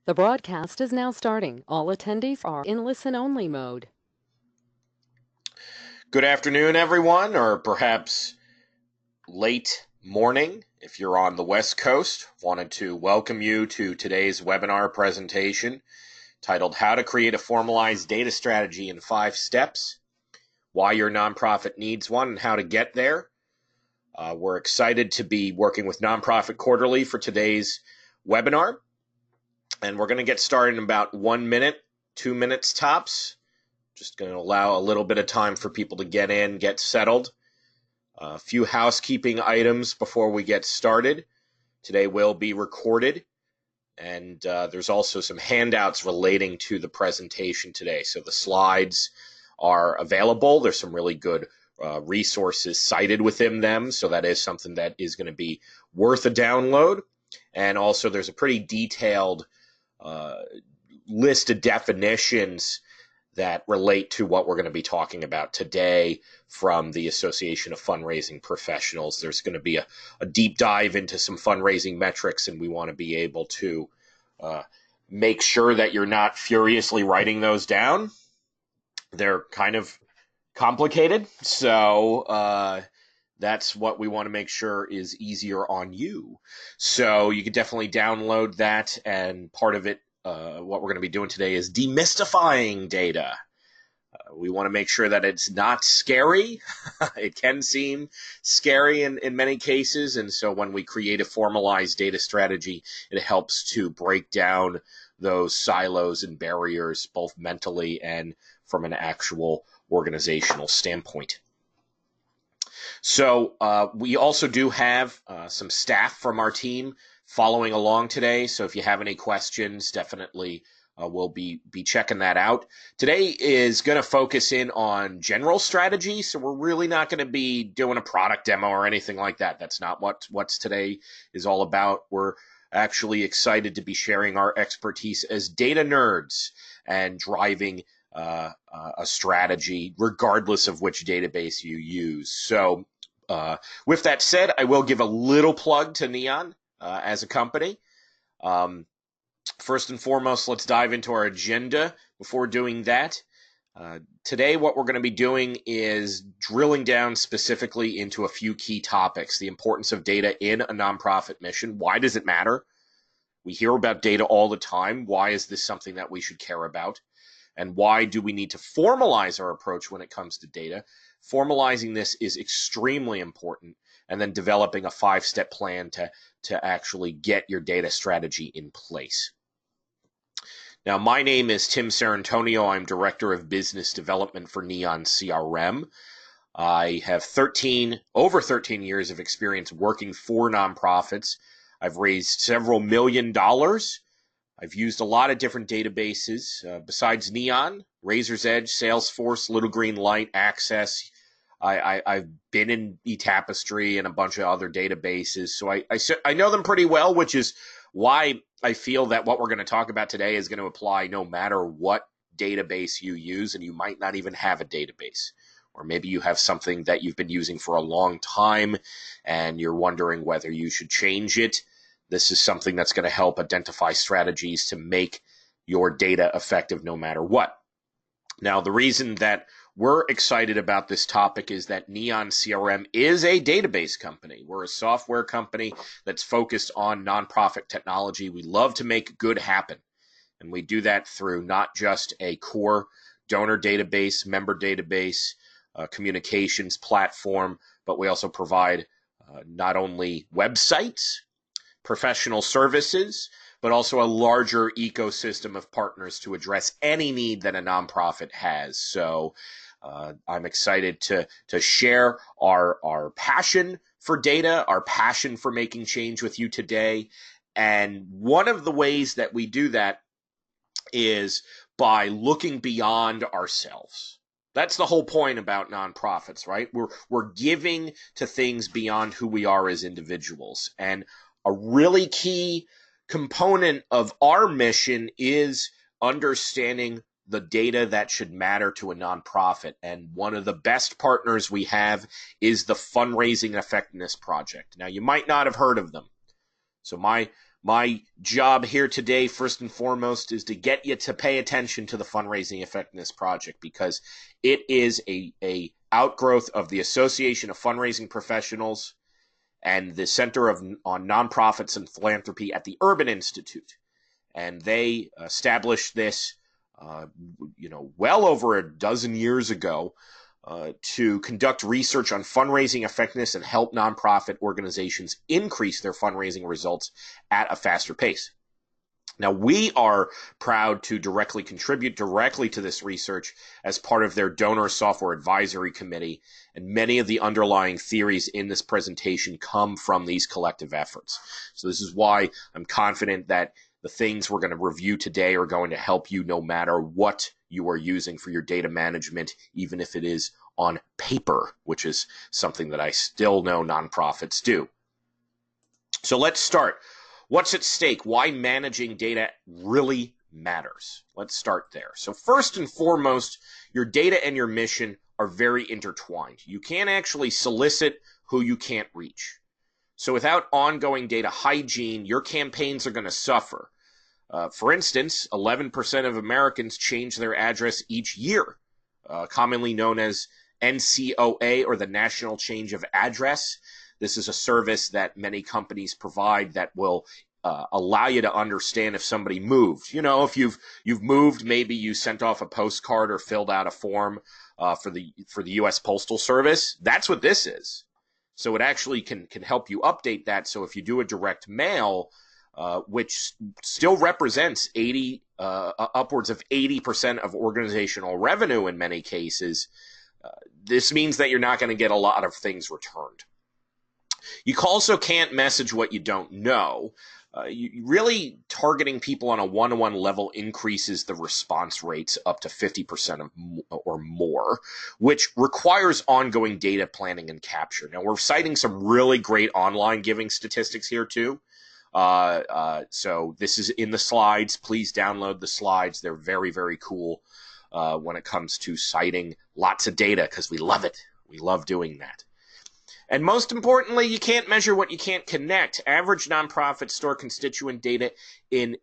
The broadcast is now starting. All attendees are in listen-only mode. Good afternoon, everyone, or perhaps late morning if you're on the West Coast. Wanted to welcome you to today's webinar presentation titled How to Create a Formalized Data Strategy in 5 Steps, Why Your Nonprofit Needs One, and How to Get There. We're excited to be working with Nonprofit Quarterly for today's webinar, and we're going to get started in about 1 minute, 2 minutes tops. Just going to allow a little bit of time for people to get in, get settled. A few housekeeping items before we get started. Today will be recorded, and there's also some handouts relating to the presentation today. So the slides are available. There's some really good resources cited within them, so that is something that is going to be worth a download. And also there's a pretty detailed list of definitions that relate to what we're going to be talking about today from the Association of Fundraising Professionals. There's going to be a deep dive into some fundraising metrics, and we want to be able to make sure that you're not furiously writing those down. They're kind of complicated, so that's what we want to make sure is easier on you. So you can definitely download that, and part of it, what we're going to be doing today is demystifying data. We want to make sure that it's not scary. It can seem scary in many cases, and so when we create a formalized data strategy, it helps to break down those silos and barriers, both mentally and from an actual organizational standpoint. So we also do have some staff from our team following along today. So if you have any questions, definitely we'll be checking that out. Today is going to focus in on general strategy. So we're really not going to be doing a product demo or anything like that. That's not what today is all about. We're actually excited to be sharing our expertise as data nerds and driving a strategy regardless of which database you use. So with that said, I will give a little plug to Neon as a company. First and foremost, let's dive into our agenda. Before doing that, today what we're going to be doing is drilling down specifically into a few key topics. The importance of data in a nonprofit mission. Why does it matter? We hear about data all the time. Why is this something that we should care about? And why do we need to formalize our approach when it comes to data? Formalizing this is extremely important, and then developing a 5-step plan to actually get your data strategy in place. Now, my name is Tim Sarantonio. I'm Director of Business Development for Neon CRM. I have over 13 years of experience working for nonprofits. I've raised several $1 million. I've used a lot of different databases besides Neon, Razor's Edge, Salesforce, Little Green Light, Access. I've been in eTapestry and a bunch of other databases, so I know them pretty well, which is why I feel that what we're going to talk about today is going to apply no matter what database you use, and you might not even have a database. Or maybe you have something that you've been using for a long time and you're wondering whether you should change it. This is something that's going to help identify strategies to make your data effective no matter what. Now, the reason that we're excited about this topic is that Neon CRM is a database company. We're a software company that's focused on nonprofit technology. We love to make good happen, and we do that through not just a core donor database, member database, communications platform, but we also provide not only websites, professional services, but also a larger ecosystem of partners to address any need that a nonprofit has. So I'm excited to share our passion for data, our passion for making change with you today. And one of the ways that we do that is by looking beyond ourselves. That's the whole point about nonprofits, right? We're giving to things beyond who we are as individuals. And a really key component of our mission is understanding the data that should matter to a nonprofit. And one of the best partners we have is the Fundraising Effectiveness Project. Now, you might not have heard of them. So my My job here today, first and foremost, is to get you to pay attention to the Fundraising Effectiveness Project, because it is a outgrowth of the Association of Fundraising Professionals and the Center on Nonprofits and Philanthropy at the Urban Institute. And they established this, well over a dozen years ago, to conduct research on fundraising effectiveness and help nonprofit organizations increase their fundraising results at a faster pace. Now, we are proud to directly contribute to this research as part of their Donor Software Advisory Committee, and many of the underlying theories in this presentation come from these collective efforts. So this is why I'm confident that the things we're going to review today are going to help you no matter what you are using for your data management, even if it is on paper, which is something that I still know nonprofits do. So let's start. What's at stake? Why managing data really matters? Let's start there. So first and foremost, your data and your mission are very intertwined. You can't actually solicit who you can't reach. So without ongoing data hygiene, your campaigns are going to suffer. For instance, 11% of Americans change their address each year, commonly known as NCOA, or the National Change of Address. This is a service that many companies provide that will allow you to understand if somebody moved. You know, if you've moved, maybe you sent off a postcard or filled out a form for the U.S. Postal Service. That's what this is. So it actually can help you update that. So if you do a direct mail, which still represents upwards of 80% of organizational revenue in many cases, this means that you're not going to get a lot of things returned. You also can't message what you don't know. Really targeting people on a one-to-one level increases the response rates up to 50% or more, which requires ongoing data planning and capture. Now, we're citing some really great online giving statistics here too. So this is in the slides. Please download the slides. They're very, very cool when it comes to citing lots of data, because we love it. We love doing that. And most importantly, you can't measure what you can't connect. Average nonprofits store constituent data in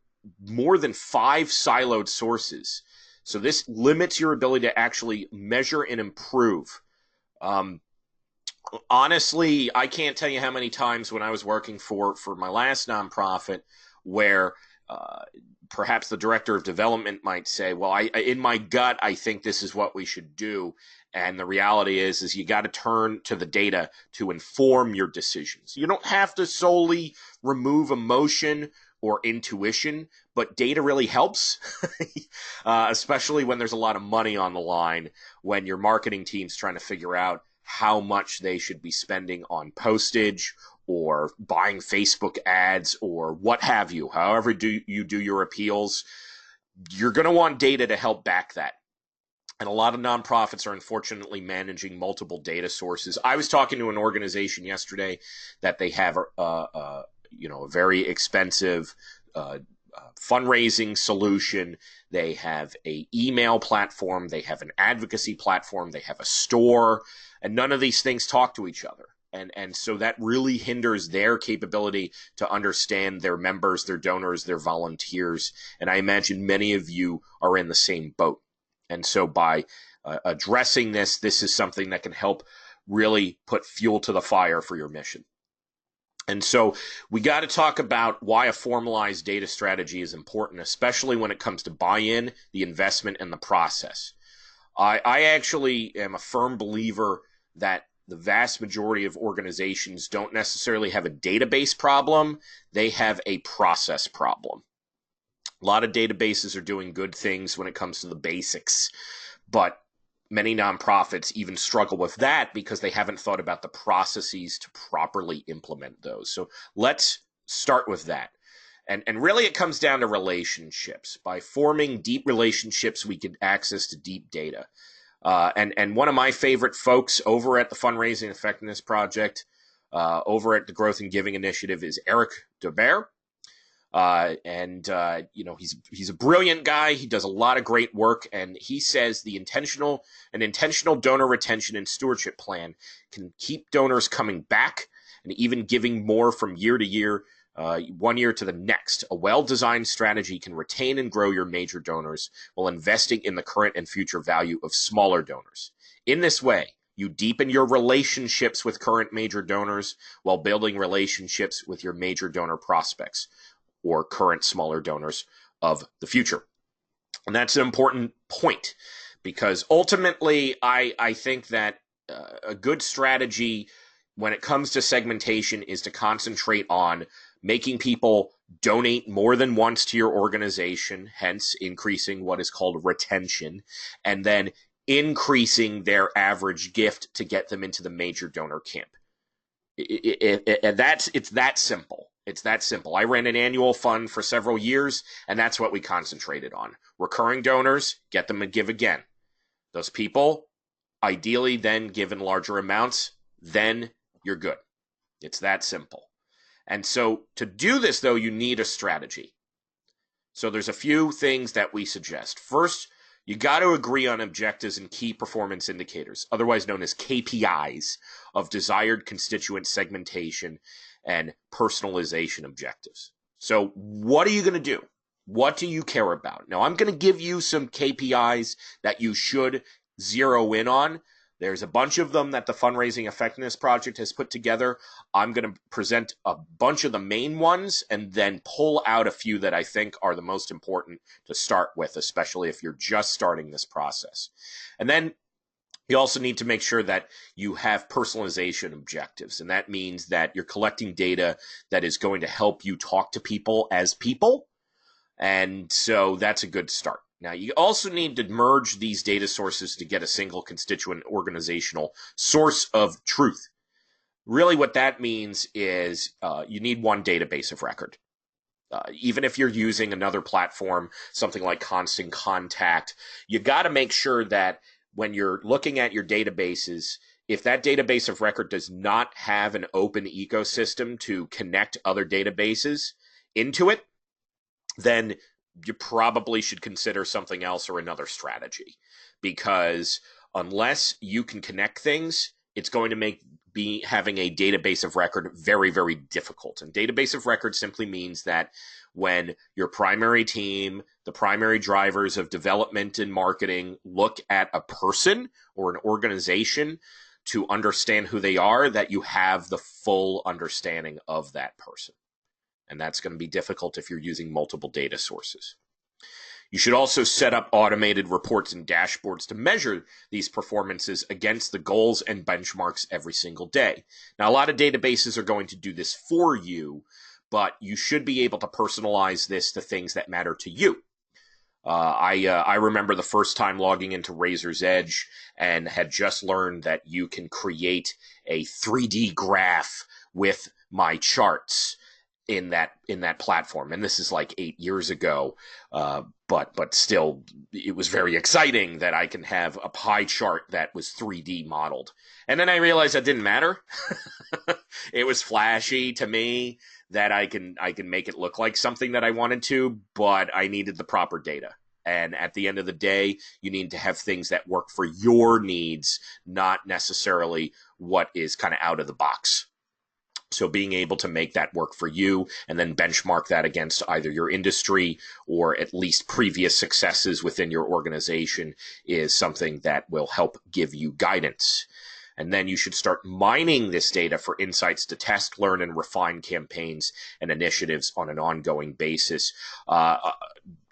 more than 5 siloed sources. So this limits your ability to actually measure and improve. Honestly, I can't tell you how many times when I was working for my last nonprofit where perhaps the director of development might say, well, in my gut, I think this is what we should do. And the reality is you got to turn to the data to inform your decisions. You don't have to solely remove emotion or intuition, but data really helps, especially when there's a lot of money on the line, when your marketing team's trying to figure out how much they should be spending on postage or buying Facebook ads or what have you. However you do your appeals, you're going to want data to help back that. And a lot of nonprofits are unfortunately managing multiple data sources. I was talking to an organization yesterday that they have a very expensive fundraising solution. They have an email platform. They have an advocacy platform. They have a store. And none of these things talk to each other. And so that really hinders their capability to understand their members, their donors, their volunteers. And I imagine many of you are in the same boat. And so by addressing this is something that can help really put fuel to the fire for your mission. And so we got to talk about why a formalized data strategy is important, especially when it comes to buy-in, the investment, and the process. I actually am a firm believer that the vast majority of organizations don't necessarily have a database problem. They have a process problem. A lot of databases are doing good things when it comes to the basics, but many nonprofits even struggle with that because they haven't thought about the processes to properly implement those. So let's start with that. And really it comes down to relationships. By forming deep relationships, we get access to deep data. And one of my favorite folks over at the Fundraising Effectiveness Project, over at the Growth and Giving Initiative, is Eric Dobert. He's a brilliant guy. He does a lot of great work, and he says an intentional donor retention and stewardship plan can keep donors coming back and even giving more from year to year one year to the next. A well-designed strategy can retain and grow your major donors while investing in the current and future value of smaller donors. In this way, you deepen your relationships with current major donors while building relationships with your major donor prospects or current smaller donors of the future. And that's an important point because ultimately, I think that a good strategy when it comes to segmentation is to concentrate on making people donate more than once to your organization, hence increasing what is called retention, and then increasing their average gift to get them into the major donor camp. It's that simple. It's that simple. I ran an annual fund for several years, and that's what we concentrated on. Recurring donors, get them to give again. Those people, ideally then given larger amounts, then you're good. It's that simple. And so to do this, though, you need a strategy. So there's a few things that we suggest. First, you got to agree on objectives and key performance indicators, otherwise known as KPIs, of desired constituent segmentation and personalization objectives. So what are you going to do? What do you care about? Now, I'm going to give you some KPIs that you should zero in on. There's a bunch of them that the Fundraising Effectiveness Project has put together. I'm going to present a bunch of the main ones and then pull out a few that I think are the most important to start with, especially if you're just starting this process. And then you also need to make sure that you have personalization objectives. And that means that you're collecting data that is going to help you talk to people as people. And so that's a good start. Now, you also need to merge these data sources to get a single constituent organizational source of truth. Really what that means is you need one database of record. Even if you're using another platform, something like Constant Contact, you got to make sure that when you're looking at your databases, if that database of record does not have an open ecosystem to connect other databases into it, then you probably should consider something else or another strategy, because unless you can connect things, it's going to make having a database of record very, very difficult. And database of record simply means that when your primary team, the primary drivers of development and marketing look at a person or an organization to understand who they are, that you have the full understanding of that person. And that's going to be difficult if you're using multiple data sources. You should also set up automated reports and dashboards to measure these performances against the goals and benchmarks every single day. Now, a lot of databases are going to do this for you, but you should be able to personalize this to things that matter to you. I remember the first time logging into Razor's Edge and had just learned that you can create a 3D graph with my charts in that platform. And this is like 8 years ago. But still, it was very exciting that I can have a pie chart that was 3D modeled. And then I realized that didn't matter. It was flashy to me that I can make it look like something that I wanted to, but I needed the proper data. And at the end of the day, you need to have things that work for your needs, not necessarily what is kind of out of the box. So being able to make that work for you and then benchmark that against either your industry or at least previous successes within your organization is something that will help give you guidance. And then you should start mining this data for insights to test, learn, and refine campaigns and initiatives on an ongoing basis.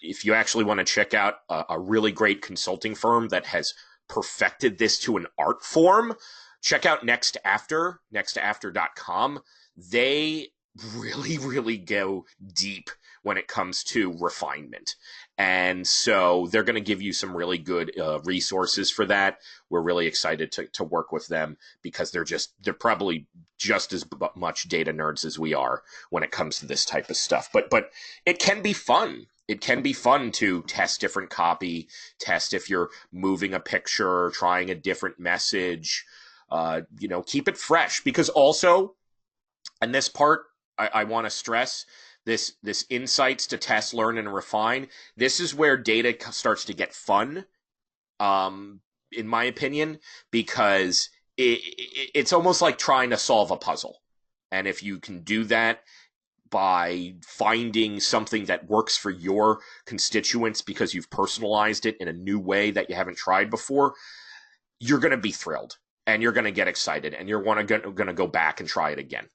If you actually want to check out a really great consulting firm that has perfected this to an art form, check out nextafter.com. They really, really go deep when it comes to refinement. And so they're going to give you some really good resources for that. We're really excited to work with them because they're probably just as much data nerds as we are when it comes to this type of stuff. But it can be fun. It can be fun to test different copy, test if you're moving a picture, trying a different message. Keep it fresh, because also, and this part I want to stress, this insights to test, learn, and refine. This is where data starts to get fun, in my opinion, because it's almost like trying to solve a puzzle. And if you can do that, by finding something that works for your constituents because you've personalized it in a new way that you haven't tried before, you're going to be thrilled and you're going to get excited and you're going to go back and try it again.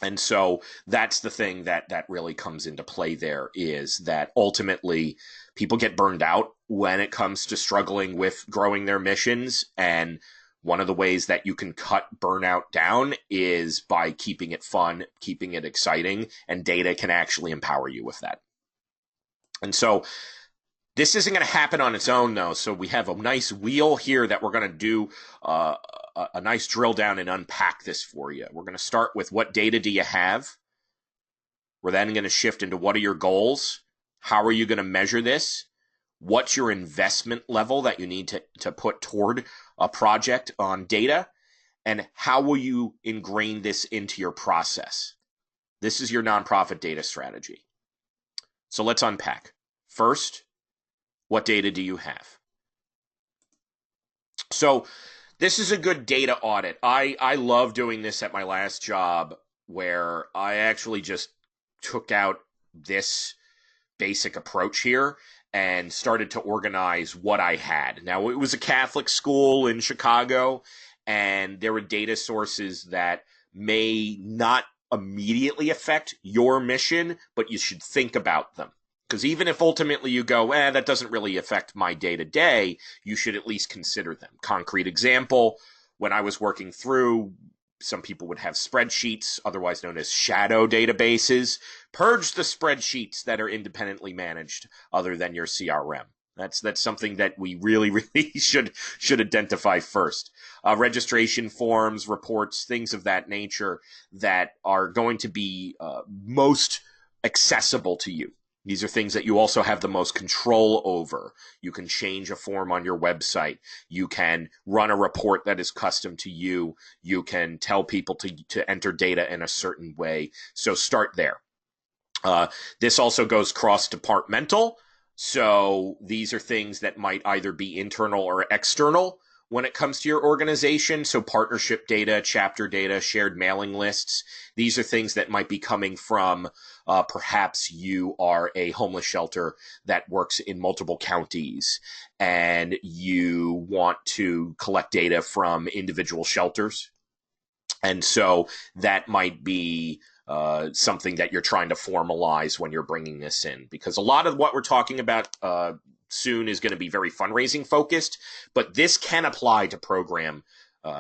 And so that's the thing that really comes into play there, is that ultimately people get burned out when it comes to struggling with growing their missions. And one of the ways that you can cut burnout down is by keeping it fun, keeping it exciting, and data can actually empower you with that. And so this isn't going to happen on its own, though. So we have a nice wheel here that we're going to do a nice drill down and unpack this for you. We're going to start with what data do you have? We're then going to shift into what are your goals? How are you going to measure this? What's your investment level that you need to put toward a project on data? And how will you ingrain this into your process? This is your nonprofit data strategy. So let's unpack. First, what data do you have? So this is a good data audit. I love doing this at my last job, where I actually just took out this basic approach here and started to organize what I had. Now, it was a Catholic school in Chicago, and there were data sources that may not immediately affect your mission, but you should think about them. Because even if ultimately you go, that doesn't really affect my day-to-day, you should at least consider them. Concrete example, when I was working through, some people would have spreadsheets, otherwise known as shadow databases. Purge the spreadsheets that are independently managed other than your CRM. That's something that we really should identify first. Registration forms, reports, things of that nature that are going to be most accessible to you. These are things that you also have the most control over. You can change a form on your website. You can run a report that is custom to you. You can tell people to enter data in a certain way. So start there. This also goes cross-departmental. So these are things that might either be internal or external when it comes to your organization. So partnership data, chapter data, shared mailing lists. These are things that might be coming from perhaps you are a homeless shelter that works in multiple counties and you want to collect data from individual shelters. And so that might be something that you're trying to formalize when you're bringing this in, because a lot of what we're talking about soon is going to be very fundraising focused, but this can apply to program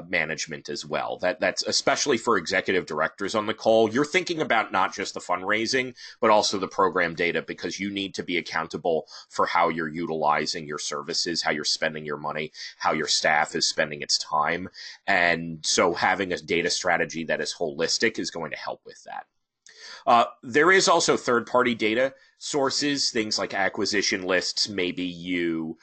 management as well. That's especially for executive directors on the call. You're thinking about not just the fundraising, but also the program data, because you need to be accountable for how you're utilizing your services, how you're spending your money, how your staff is spending its time. And so having a data strategy that is holistic is going to help with that. There is also third-party data sources, things like acquisition lists. Maybe you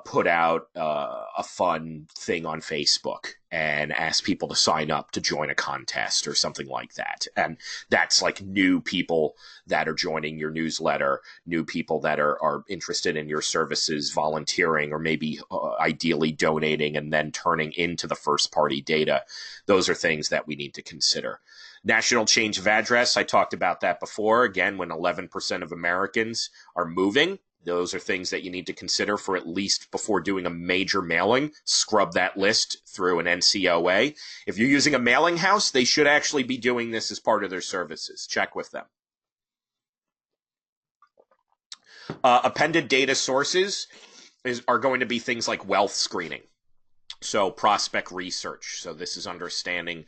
put out a fun thing on Facebook and ask people to sign up to join a contest or something like that. And that's like new people that are joining your newsletter, new people that are interested in your services, volunteering, or maybe ideally donating and then turning into the first-party data. Those are things that we need to consider. National change of address, I talked about that before. Again, when 11% of Americans are moving, those are things that you need to consider for at least before doing a major mailing. Scrub that list through an NCOA. If you're using a mailing house, they should actually be doing this as part of their services. Check with them. Appended data sources are going to be things like wealth screening. So prospect research. So this is understanding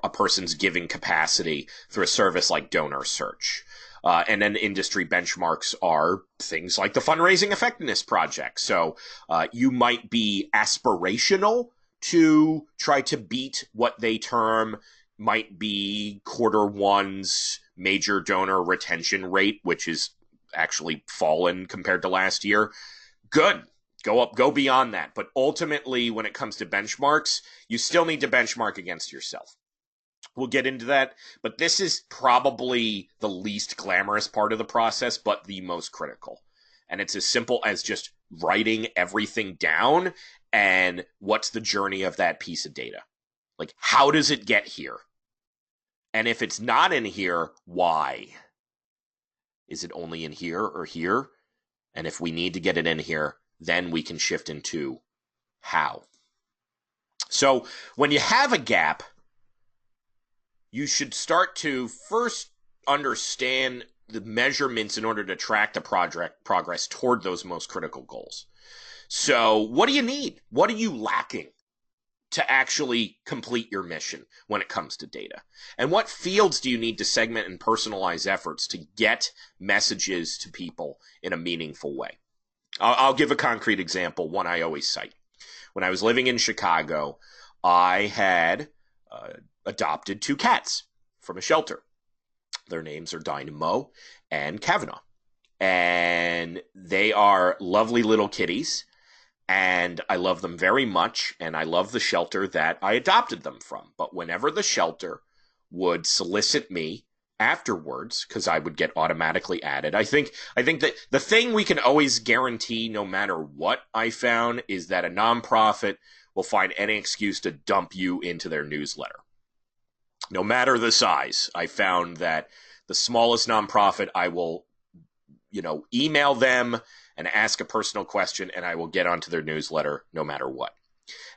a person's giving capacity through a service like donor search. And then industry benchmarks are things like the fundraising effectiveness project. So you might be aspirational to try to beat what they term might be Q1's major donor retention rate, which is actually fallen compared to last year. Good. Go beyond that. But ultimately, when it comes to benchmarks, you still need to benchmark against yourself. We'll get into that, but this is probably the least glamorous part of the process, but the most critical. And it's as simple as just writing everything down and what's the journey of that piece of data? Like, how does it get here? And if it's not in here, why? Is it only in here or here? And if we need to get it in here, then we can shift into how. So when you have a gap, you should start to first understand the measurements in order to track the project progress toward those most critical goals. So what do you need? What are you lacking to actually complete your mission when it comes to data? And what fields do you need to segment and personalize efforts to get messages to people in a meaningful way? I'll give a concrete example, one I always cite. When I was living in Chicago, I had adopted 2 cats from a shelter. Their names are Dynamo and Kavanaugh. And they are lovely little kitties. And I love them very much, and I love the shelter that I adopted them from. But whenever the shelter would solicit me afterwards, because I would get automatically added, I think that the thing we can always guarantee, no matter what I found, is that a nonprofit will find any excuse to dump you into their newsletter. No matter the size, I found that the smallest nonprofit, I will, email them and ask a personal question, and I will get onto their newsletter no matter what.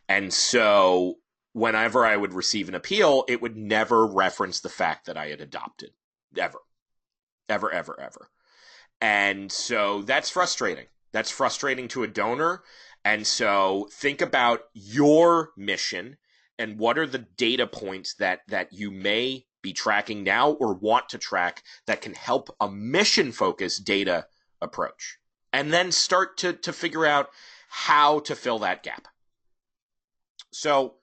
And so whenever I would receive an appeal, it would never reference the fact that I had adopted. Ever. Ever, ever, ever. And so that's frustrating. That's frustrating to a donor. And so think about your mission and what are the data points that you may be tracking now or want to track that can help a mission-focused data approach. And then start to figure out how to fill that gap. So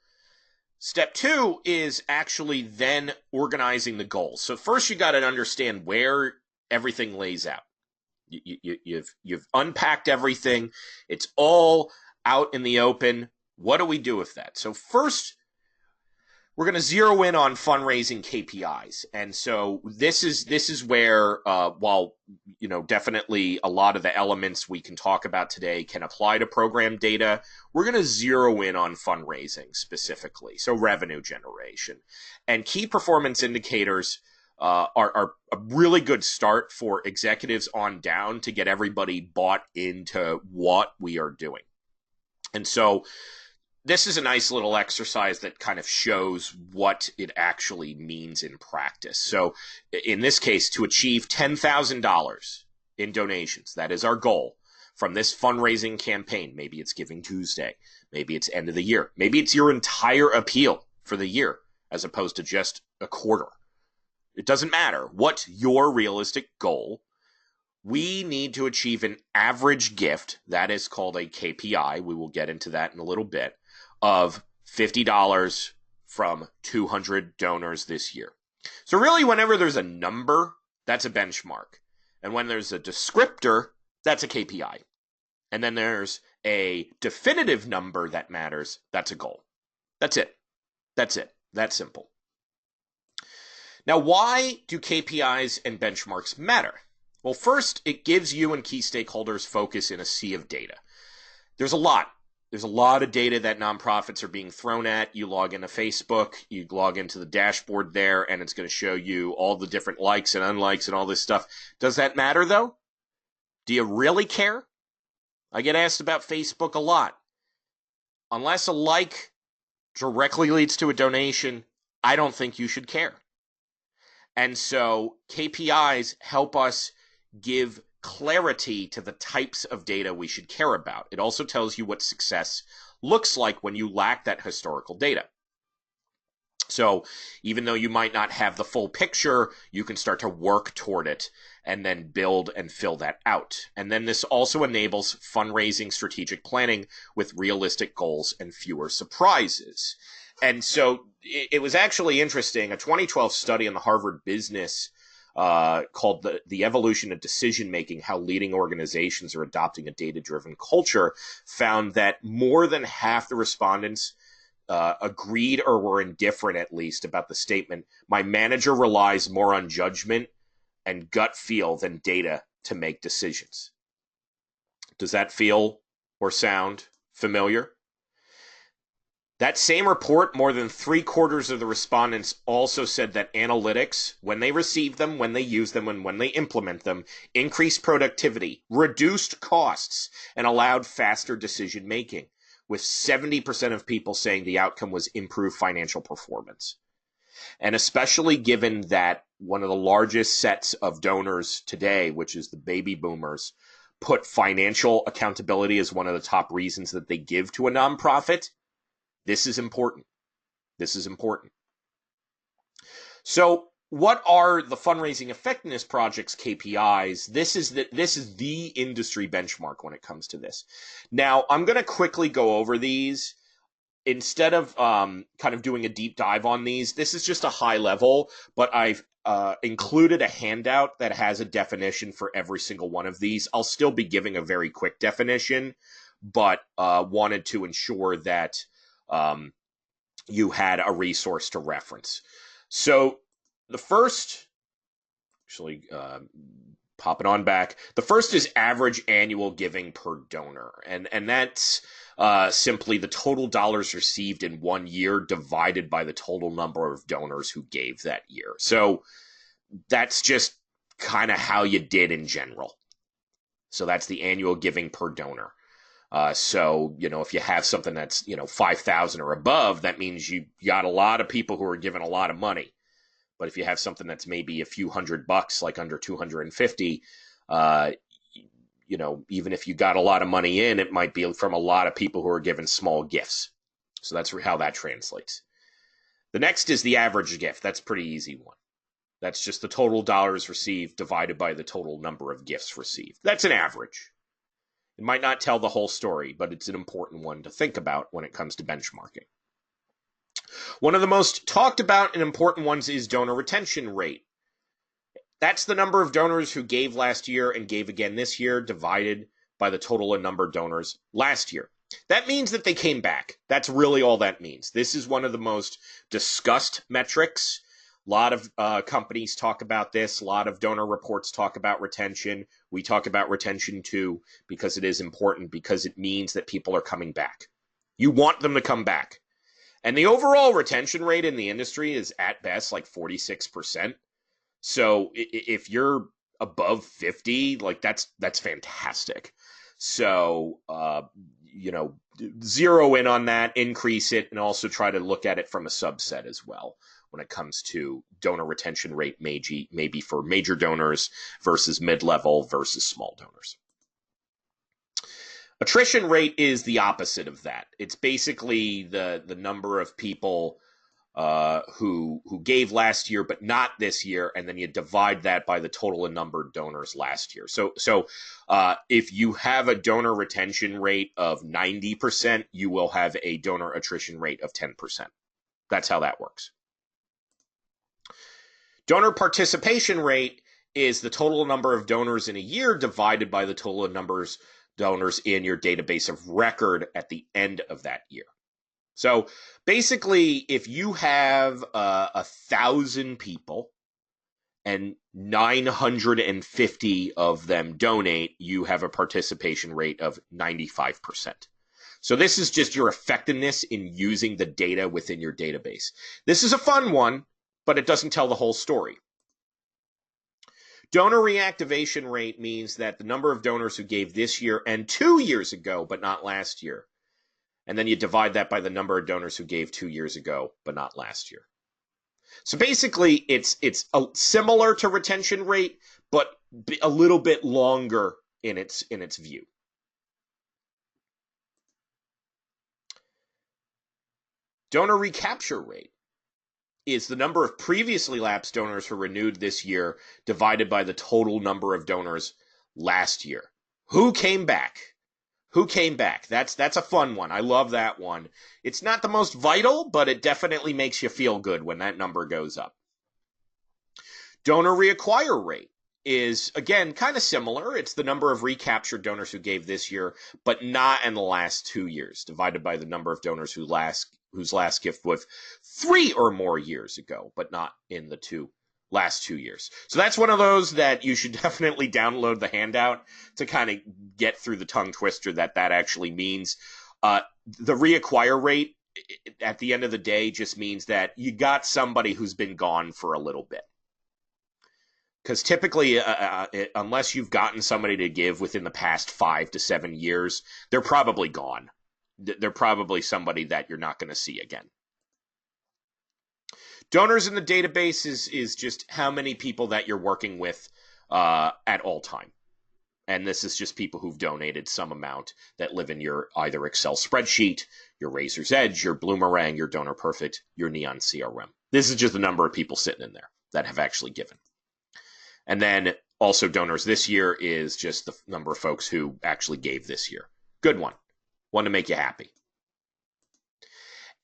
step 2 is actually then organizing the goals. So first you got to understand where everything lays out. You've unpacked everything. It's all out in the open. What do we do with that? So first, we're going to zero in on fundraising KPIs. And so this is where, while, definitely a lot of the elements we can talk about today can apply to program data, we're going to zero in on fundraising specifically. So revenue generation and key performance indicators are a really good start for executives on down to get everybody bought into what we are doing. And so this is a nice little exercise that kind of shows what it actually means in practice. So in this case, to achieve $10,000 in donations, that is our goal from this fundraising campaign. Maybe it's Giving Tuesday. Maybe it's end of the year. Maybe it's your entire appeal for the year as opposed to just a quarter. It doesn't matter. What's your realistic goal? We need to achieve an average gift. That is called a KPI. We will get into that in a little bit. Of $50 from 200 donors this year. So really, whenever there's a number, that's a benchmark. And when there's a descriptor, that's a KPI. And then there's a definitive number that matters, that's a goal. That's it. That's it. That's simple. Now, why do KPIs and benchmarks matter? Well, first, it gives you and key stakeholders focus in a sea of data. There's a lot. There's a lot of data that nonprofits are being thrown at. You log into Facebook, you log into the dashboard there, and it's going to show you all the different likes and unlikes and all this stuff. Does that matter, though? Do you really care? I get asked about Facebook a lot. Unless a like directly leads to a donation, I don't think you should care. And so KPIs help us give clarity to the types of data we should care about. It also tells you what success looks like when you lack that historical data. So even though you might not have the full picture, you can start to work toward it and then build and fill that out. And then this also enables fundraising strategic planning with realistic goals and fewer surprises. And so it was actually interesting. A 2012 study in the Harvard Business called the Evolution of Decision Making, How Leading Organizations Are Adopting a Data-Driven Culture, found that more than half the respondents agreed or were indifferent, at least, about the statement, "My manager relies more on judgment and gut feel than data to make decisions." Does that feel or sound familiar? That same report, more than 3/4 of the respondents also said that analytics, when they receive them, when they use them, and when they implement them, increased productivity, reduced costs, and allowed faster decision making, with 70% of people saying the outcome was improved financial performance. And especially given that one of the largest sets of donors today, which is the baby boomers, put financial accountability as one of the top reasons that they give to a nonprofit, this is important. This is important. So, what are the fundraising effectiveness projects KPIs? This is the industry benchmark when it comes to this. Now, I'm going to quickly go over these instead of kind of doing a deep dive on these. This is just a high level, but I've included a handout that has a definition for every single one of these. I'll still be giving a very quick definition, but wanted to ensure that you had a resource to reference. So the first, actually pop it on back. The first is average annual giving per donor. And that's simply the total dollars received in 1 year divided by the total number of donors who gave that year. So that's just kind of how you did in general. So that's the annual giving per donor. So, if you have something that's, 5,000 or above, that means you got a lot of people who are giving a lot of money. But if you have something that's maybe a few $100, like under 250, even if you got a lot of money in, it might be from a lot of people who are giving small gifts. So that's how that translates. The next is the average gift. That's a pretty easy one. That's just the total dollars received divided by the total number of gifts received. That's an average. It might not tell the whole story, but it's an important one to think about when it comes to benchmarking. One of the most talked about and important ones is donor retention rate. That's the number of donors who gave last year and gave again this year divided by the total number of donors last year. That means that they came back. That's really all that means. This is one of the most discussed metrics. A lot of companies talk about this. A lot of donor reports talk about retention. We talk about retention too because it is important, because it means that people are coming back. You want them to come back. And the overall retention rate in the industry is at best like 46%. So if you're above 50, like that's fantastic. So, zero in on that, increase it, and also try to look at it from a subset as well when it comes to donor retention rate, maybe for major donors versus mid-level versus small donors. Attrition rate is the opposite of that. It's basically the number of people who gave last year but not this year, and then you divide that by the total number of donors last year. So if you have a donor retention rate of 90%, you will have a donor attrition rate of 10%. That's how that works. Donor participation rate is the total number of donors in a year divided by the total numbers donors in your database of record at the end of that year. So basically, if you have 1,000 people and 950 of them donate, you have a participation rate of 95%. So this is just your effectiveness in using the data within your database. This is a fun one, but it doesn't tell the whole story. Donor reactivation rate means that the number of donors who gave this year and 2 years ago, but not last year. And then you divide that by the number of donors who gave 2 years ago, but not last year. So basically, it's similar to retention rate, but a little bit longer in its view. Donor recapture rate is the number of previously lapsed donors who renewed this year divided by the total number of donors last year. Who came back? Who came back? That's a fun one. I love that one. It's not the most vital, but it definitely makes you feel good when that number goes up. Donor reacquire rate is, again, kind of similar. It's the number of recaptured donors who gave this year, but not in the last 2 years, divided by the number of donors whose last gift was 3 or more years ago, but not in the last 2 years. So that's one of those that you should definitely download the handout to kind of get through the tongue twister that actually means. The reacquire rate at the end of the day just means that you got somebody who's been gone for a little bit. Because typically, unless you've gotten somebody to give within the past 5 to 7 years, they're probably gone. They're probably somebody that you're not going to see again. Donors in the database is just how many people that you're working with at all time. And this is just people who've donated some amount that live in your either Excel spreadsheet, your Razor's Edge, your Bloomerang, your Donor Perfect, your Neon CRM. This is just the number of people sitting in there that have actually given. And then also donors this year is just the number of folks who actually gave this year. Good one. One to make you happy.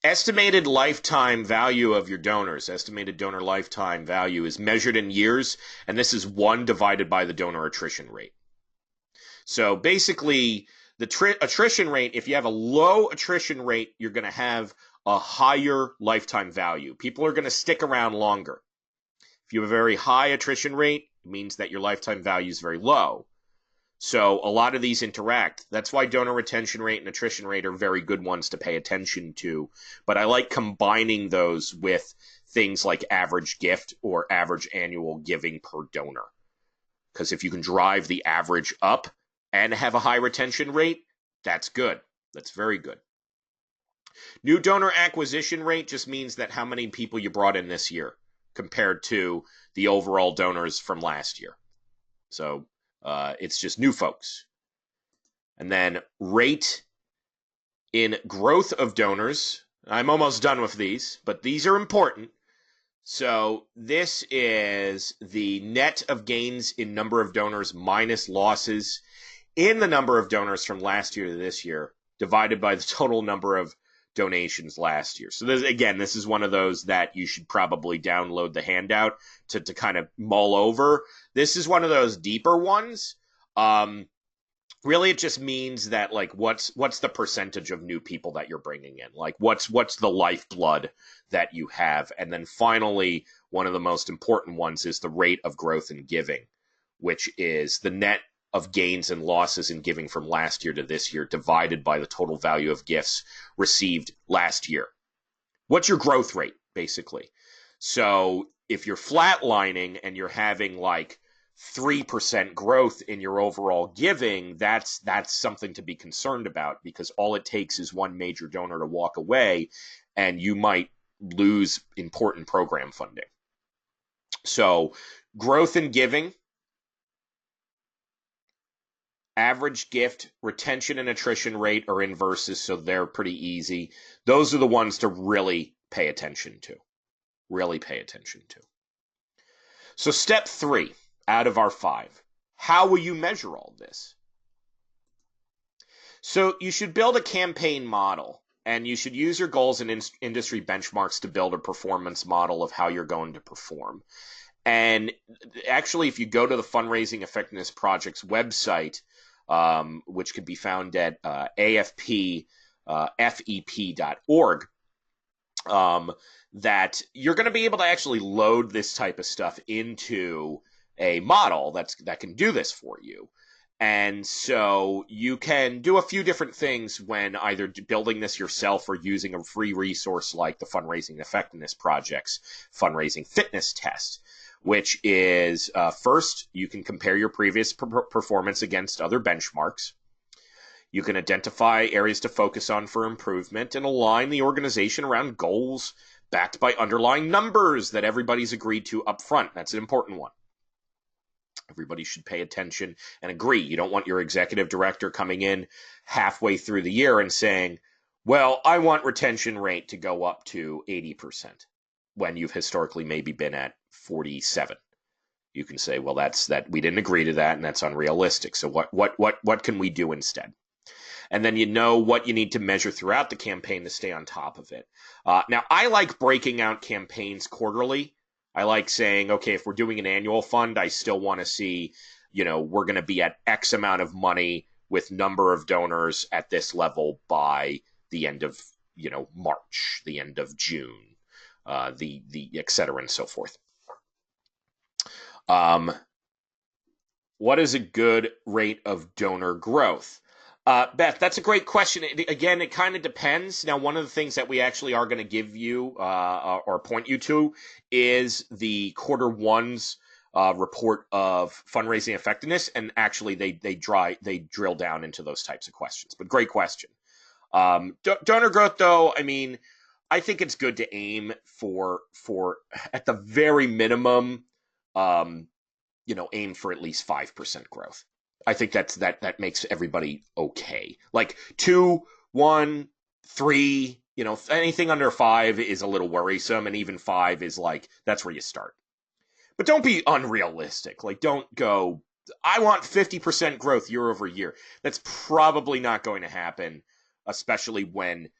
Estimated lifetime value of your donors, estimated donor lifetime value is measured in years, and this is 1 divided by the donor attrition rate. So basically, the attrition rate, if you have a low attrition rate, you're going to have a higher lifetime value. People are going to stick around longer. If you have a very high attrition rate, it means that your lifetime value is very low. So a lot of these interact. That's why donor retention rate and attrition rate are very good ones to pay attention to. But I like combining those with things like average gift or average annual giving per donor. Because if you can drive the average up and have a high retention rate, that's good. That's very good. New donor acquisition rate just means that how many people you brought in this year compared to the overall donors from last year. So it's just new folks. And then rate in growth of donors. I'm almost done with these, but these are important. So this is the net of gains in number of donors minus losses in the number of donors from last year to this year divided by the total number of donations last year. So this is one of those that you should probably download the handout to kind of mull over. This is one of those deeper ones. Really, it just means that like what's the percentage of new people that you're bringing in? Like what's the lifeblood that you have? And then finally, one of the most important ones is the rate of growth in giving, which is the net of gains and losses in giving from last year to this year divided by the total value of gifts received last year. What's your growth rate, basically? So if you're flatlining and you're having like 3% growth in your overall giving, that's something to be concerned about, because all it takes is one major donor to walk away and you might lose important program funding. So growth in giving, average gift, retention and attrition rate are inverses, so they're pretty easy. Those are the ones to really pay attention to. Really pay attention to. So step 3 out of our 5. How will you measure all this? So you should build a campaign model, and you should use your goals and industry benchmarks to build a performance model of how you're going to perform. And actually, if you go to the Fundraising Effectiveness Project's website, which can be found at afpfep.org, that you're going to be able to actually load this type of stuff into a model that can do this for you. And so you can do a few different things when either building this yourself or using a free resource like the Fundraising Effectiveness Project's Fundraising Fitness Test, which is first, you can compare your previous performance against other benchmarks. You can identify areas to focus on for improvement and align the organization around goals backed by underlying numbers that everybody's agreed to up front. That's an important one. Everybody should pay attention and agree. You don't want your executive director coming in halfway through the year and saying, well, I want retention rate to go up to 80%, when you've historically maybe been at 47. You can say, well, that we didn't agree to that, and that's unrealistic. So what can we do instead? And then you know what you need to measure throughout the campaign to stay on top of it. Now, I like breaking out campaigns quarterly. I like saying, okay, if we're doing an annual fund, I still want to see, we're going to be at X amount of money with number of donors at this level by the end of, March, the end of June, the et cetera and so forth. What is a good rate of donor growth? Beth, that's a great question. Again, it kind of depends. Now, one of the things that we actually are going to give you or point you to is the quarter one's report of fundraising effectiveness, and actually they drill down into those types of questions. But great question. Donor growth, though, I mean, I think it's good to aim for at the very minimum, aim for at least 5% growth. I think that makes everybody okay. Like 2, 1, 3, anything under 5 is a little worrisome, and even 5 is like that's where you start. But don't be unrealistic. Like, don't go, I want 50% growth year over year. That's probably not going to happen, especially when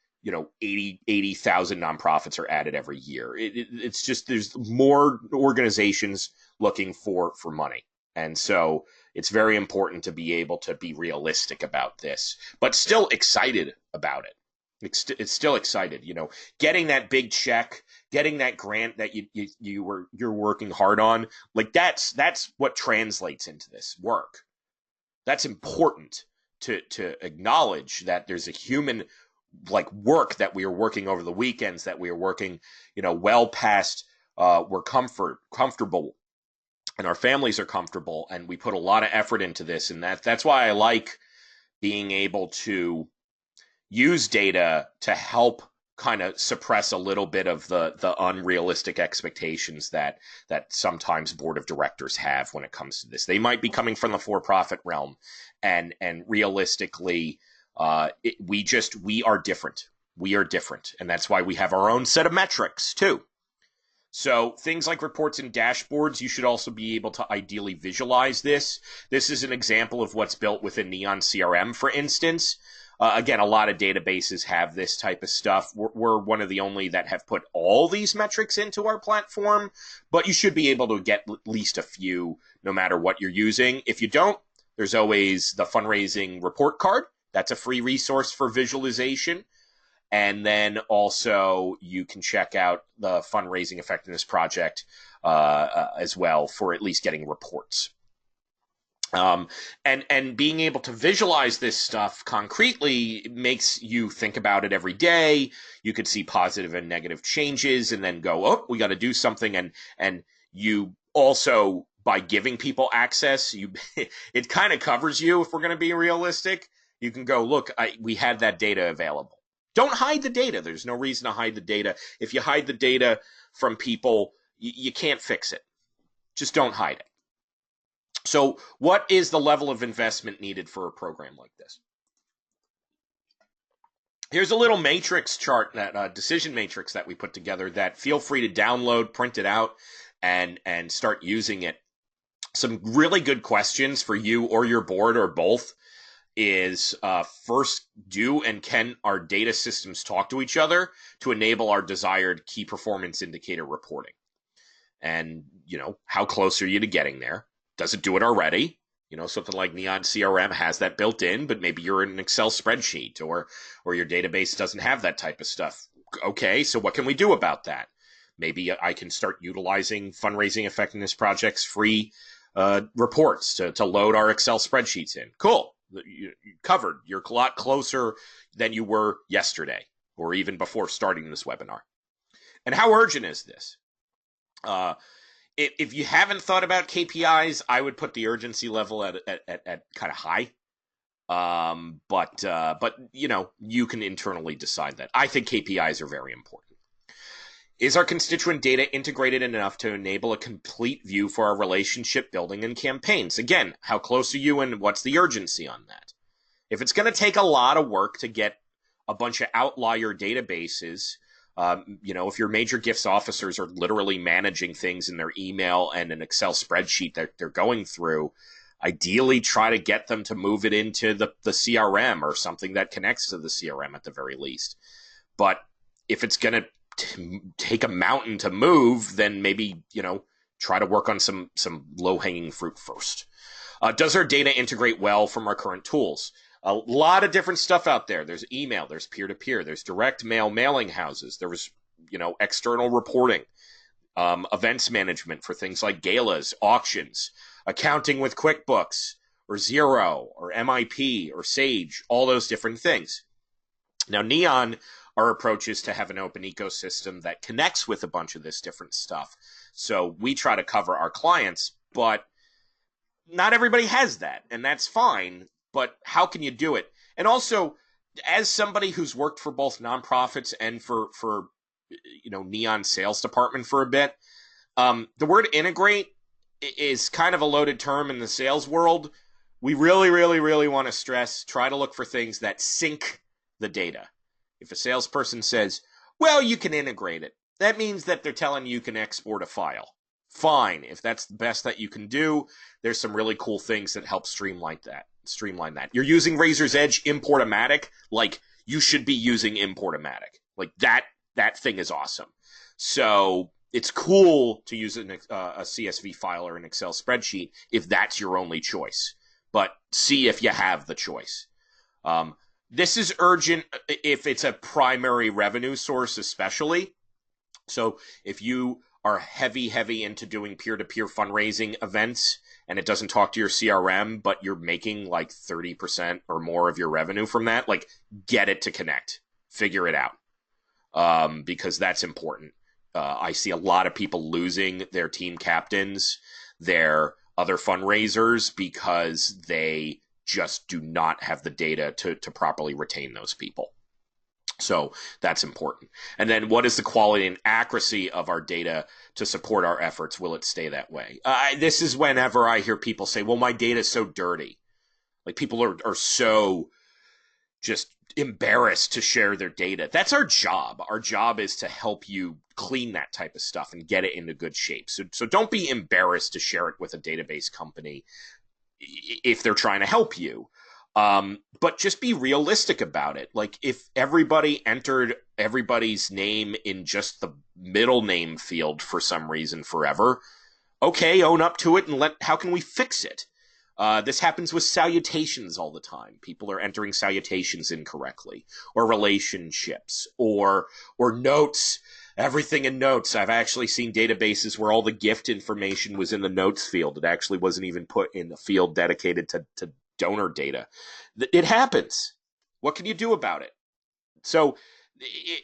80,000 nonprofits are added every year. It's just there's more organizations looking for money. And so it's very important to be able to be realistic about this, but still excited about it. It's still excited, getting that big check, getting that grant that you're working hard on. Like that's what translates into this work. That's important to acknowledge that there's a human like work that we are working over the weekends, that we are working, well past we're comfortable and our families are comfortable, and we put a lot of effort into this. And that's why I like being able to use data to help kind of suppress a little bit of the unrealistic expectations that sometimes board of directors have when it comes to this. They might be coming from the for-profit realm, and realistically, we are different. We are different, and that's why we have our own set of metrics too. So things like reports and dashboards, you should also be able to ideally visualize this. This is an example of what's built within Neon CRM, for instance. Again, a lot of databases have this type of stuff. We're one of the only that have put all these metrics into our platform, but you should be able to get at least a few no matter what you're using. If you don't, there's always the fundraising report card. That's a free resource for visualization. And then also you can check out the fundraising effectiveness project as well for at least getting reports. And being able to visualize this stuff concretely makes you think about it every day. You could see positive and negative changes and then go, oh, we got to do something. And you also, by giving people access, it kind of covers you. If we're going to be realistic, you can go, look, we had that data available. Don't hide the data. There's no reason to hide the data. If you hide the data from people, you can't fix it. Just don't hide it. So what is the level of investment needed for a program like this? Here's a little matrix chart, that decision matrix that we put together that feel free to download, print it out, and start using it. Some really good questions for you or your board or both is first, do and can our data systems talk to each other to enable our desired key performance indicator reporting? And, how close are you to getting there? Does it do it already? Something like Neon CRM has that built in, but maybe you're in an Excel spreadsheet or your database doesn't have that type of stuff. Okay, so what can we do about that? Maybe I can start utilizing fundraising effectiveness projects free reports to load our Excel spreadsheets in. Cool. You covered. You're a lot closer than you were yesterday or even before starting this webinar. And how urgent is this? If you haven't thought about KPIs, I would put the urgency level at kind of high. But you can internally decide that. I think KPIs are very important. Is our constituent data integrated enough to enable a complete view for our relationship building and campaigns? Again, how close are you and what's the urgency on that? If it's going to take a lot of work to get a bunch of outlier databases, if your major gifts officers are literally managing things in their email and an Excel spreadsheet that they're going through, ideally try to get them to move it into the CRM or something that connects to the CRM at the very least. But if it's going to take a mountain to move, then maybe, try to work on some low-hanging fruit first. Does our data integrate well from our current tools? A lot of different stuff out there. There's email, there's peer-to-peer, there's direct mail mailing houses, there was, external reporting, events management for things like galas, auctions, accounting with QuickBooks, or Zero or MIP or Sage, all those different things. Now, Neon, our approach is to have an open ecosystem that connects with a bunch of this different stuff. So we try to cover our clients, but not everybody has that, and that's fine. But how can you do it? And also, as somebody who's worked for both nonprofits and for Neon sales department for a bit, the word integrate is kind of a loaded term in the sales world. We really, really, really want to stress, try to look for things that sync the data. If a salesperson says, well, you can integrate it, that means that they're telling you can export a file. Fine. If that's the best that you can do, there's some really cool things that help streamline that. You're using Razor's Edge Importomatic, like you should be using Importomatic. Like that thing is awesome. So it's cool to use a CSV file or an Excel spreadsheet if that's your only choice. But see if you have the choice. This is urgent if it's a primary revenue source, especially. So if you are heavy into doing peer-to-peer fundraising events and it doesn't talk to your CRM, but you're making like 30% or more of your revenue from that, like get it to connect. Figure it out. Because that's important. I see a lot of people losing their team captains, their other fundraisers, because they just do not have the data to properly retain those people. So that's important. And then what is the quality and accuracy of our data to support our efforts? Will it stay that way? This is whenever I hear people say, well, my data is so dirty. Like people are so just embarrassed to share their data. That's our job. Our job is to help you clean that type of stuff and get it into good shape. So don't be embarrassed to share it with a database company if they're trying to help you. But just be realistic about it. Like if everybody entered everybody's name in just the middle name field for some reason forever, okay, own up to it and how can we fix it? This happens with salutations all the time. People are entering salutations incorrectly, or relationships, or notes. Everything in notes. I've actually seen databases where all the gift information was in the notes field. It actually wasn't even put in the field dedicated to donor data. It happens. What can you do about it? So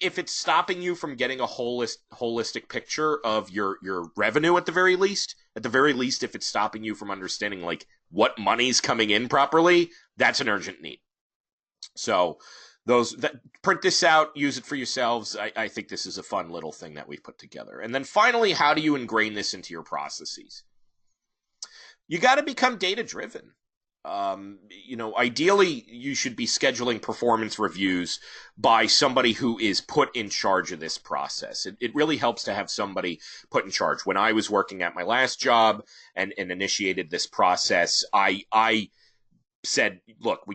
if it's stopping you from getting a holistic picture of your revenue at the very least, if it's stopping you from understanding like what money's coming in properly, that's an urgent need. So print this out, use it for yourselves. I think this is a fun little thing that we've put together. And then finally, how do you ingrain this into your processes? You got to become data-driven. Ideally, you should be scheduling performance reviews by somebody who is put in charge of this process. It really helps to have somebody put in charge. When I was working at my last job and initiated this process, I said, look,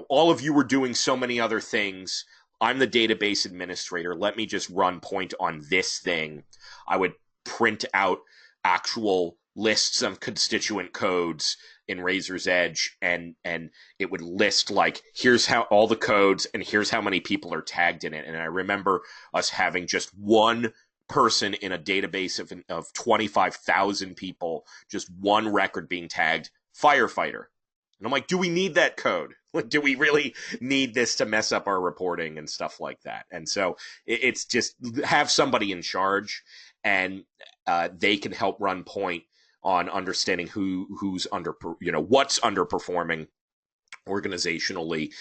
all of you were doing so many other things. I'm the database administrator. Let me just run point on this thing. I would print out actual lists of constituent codes in Razor's Edge, and it would list like, here's how all the codes and here's how many people are tagged in it. And I remember us having just one person in a database of 25,000 people, just one record being tagged firefighter. And I'm like, do we need that code? Like, do we really need this to mess up our reporting and stuff like that? And so it's just have somebody in charge, and they can help run point on understanding who's what's underperforming organizationally.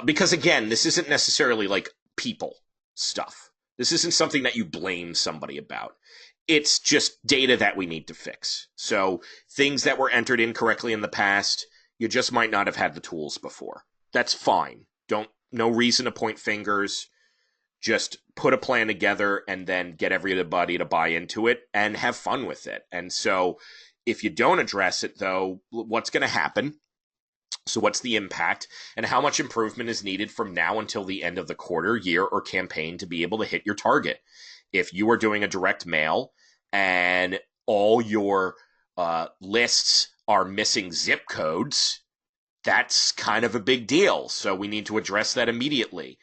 Because again, this isn't necessarily like people stuff. This isn't something that you blame somebody about. It's just data that we need to fix. So things that were entered incorrectly in the past, you just might not have had the tools before. That's fine. No reason to point fingers. Just put a plan together and then get everybody to buy into it and have fun with it. And so if you don't address it, though, what's going to happen? So what's the impact, and how much improvement is needed from now until the end of the quarter, year, or campaign to be able to hit your target? If you are doing a direct mail and all your lists are missing zip codes, that's kind of a big deal. So we need to address that immediately.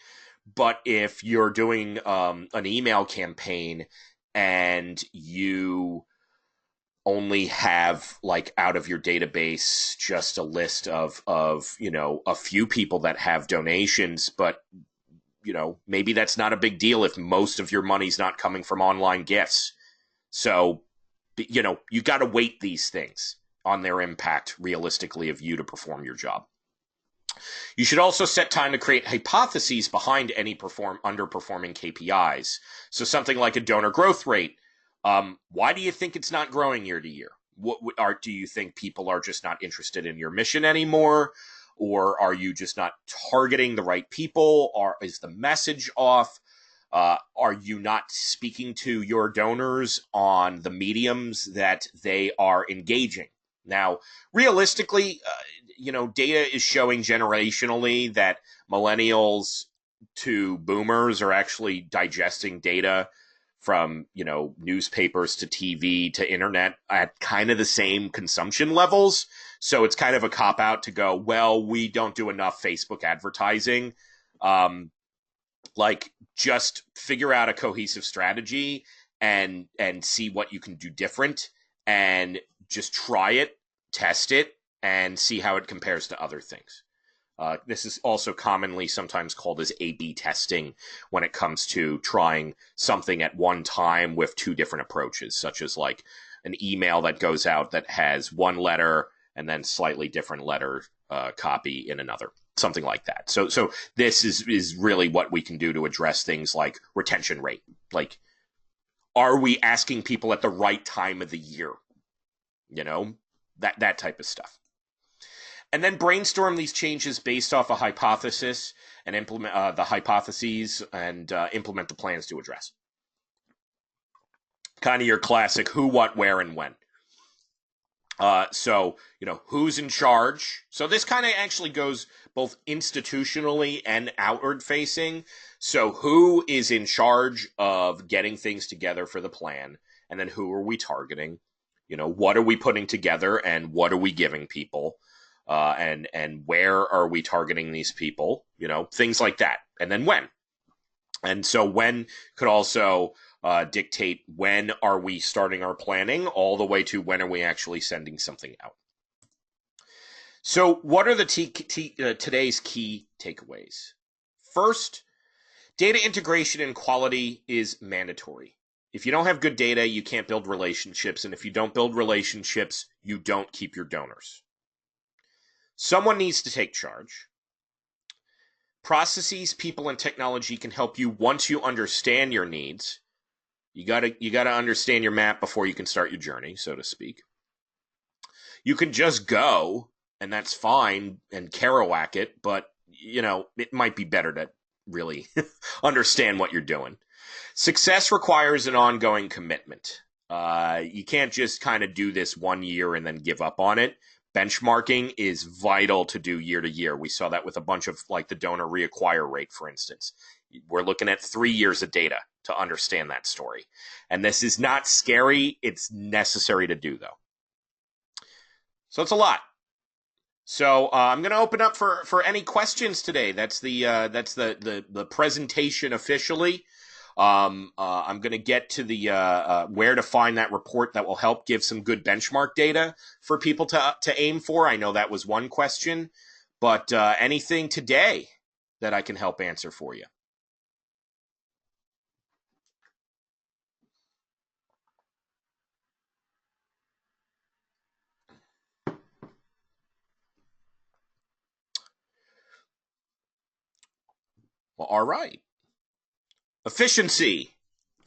But if you're doing an email campaign and you only have like out of your database just a list of a few people that have donations, but maybe that's not a big deal if most of your money's not coming from online gifts. So you got to weight these things on their impact realistically of you to perform your job. You should also set time to create hypotheses behind any underperforming KPIs. So something like a donor growth rate. Why do you think it's not growing year to year? Do you think people are just not interested in your mission anymore? Or are you just not targeting the right people? Or is the message off? Are you not speaking to your donors on the mediums that they are engaging? Now, realistically, data is showing generationally that millennials to boomers are actually digesting data from, newspapers to TV to internet at kind of the same consumption levels. So it's kind of a cop out to go, well, we don't do enough Facebook advertising. Just figure out a cohesive strategy and see what you can do different, and just try it, test it, and see how it compares to other things. This is also commonly sometimes called as A/B testing when it comes to trying something at one time with two different approaches, such as like an email that goes out that has one letter and then slightly different letter copy in another. Something like that. So this is really what we can do to address things like retention rate. Like, are we asking people at the right time of the year? That type of stuff. And then brainstorm these changes based off a hypothesis and implement the hypotheses and implement the plans to address. Kind of your classic who, what, where, and when. Who's in charge? So this kind of actually goes both institutionally and outward facing. So who is in charge of getting things together for the plan? And then who are we targeting? What are we putting together and what are we giving people? And where are we targeting these people? Things like that. And then when. And so when could also dictate when are we starting our planning all the way to when are we actually sending something out. So what are the today's key takeaways? First, data integration and quality is mandatory. If you don't have good data, you can't build relationships. And if you don't build relationships, you don't keep your donors. Someone needs to take charge. Processes, people, and technology can help you once you understand your needs. You gotta understand your map before you can start your journey, so to speak. You can just go, and that's fine, and Kerouac it, but it might be better to really understand what you're doing. Success requires an ongoing commitment. You can't just kind of do this 1 year and then give up on it. Benchmarking is vital to do year to year. We saw that with a bunch of like the donor reacquire rate, for instance. We're looking at 3 years of data to understand that story. And this is not scary. It's necessary to do, though. So it's a lot. So I'm going to open up for any questions today. That's the presentation officially. I'm going to get to the where to find that report that will help give some good benchmark data for people to aim for. I know that was one question, but anything today that I can help answer for you. Well, all right. Efficiency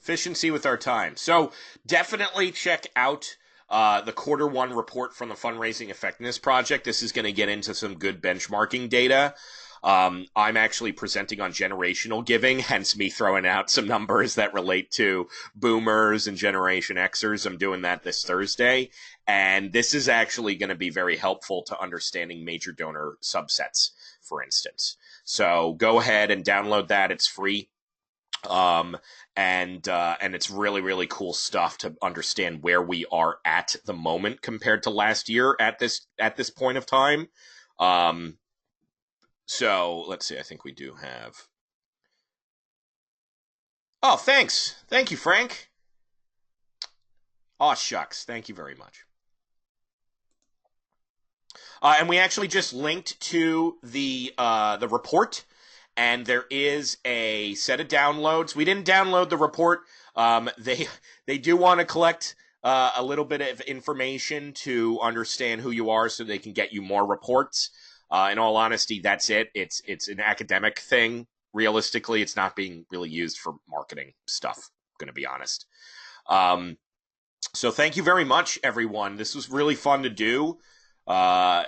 with our time. So definitely check out the Q1 report from the Fundraising Effectiveness Project. This is going to get into some good benchmarking data. I'm actually presenting on generational giving, hence me throwing out some numbers that relate to boomers and Generation Xers. I'm doing that this Thursday. And this is actually going to be very helpful to understanding major donor subsets, for instance. So go ahead and download that. It's free. And it's really, really cool stuff to understand where we are at the moment compared to last year at this point of time. So let's see. I think we do have. Oh, thanks. Thank you, Frank. Oh, shucks. Thank you very much. And we actually just linked to the report, and there is a set of downloads. We didn't download the report. They do want to collect a little bit of information to understand who you are, so they can get you more reports. In all honesty, that's it. It's an academic thing. Realistically, it's not being really used for marketing stuff. I'm going to be honest. So thank you very much, everyone. This was really fun to do. Uh,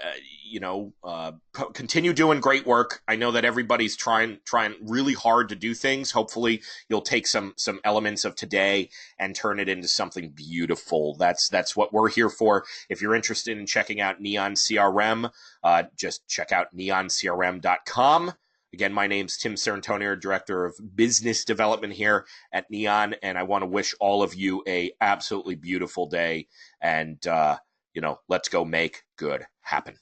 Continue doing great work. I know that everybody's trying really hard to do things. Hopefully, you'll take some elements of today and turn it into something beautiful. That's what we're here for. If you're interested in checking out Neon CRM, just check out neoncrm.com. Again, my name's Tim Serantonio, Director of Business Development here at Neon, and I want to wish all of you a absolutely beautiful day. And let's go make good happen.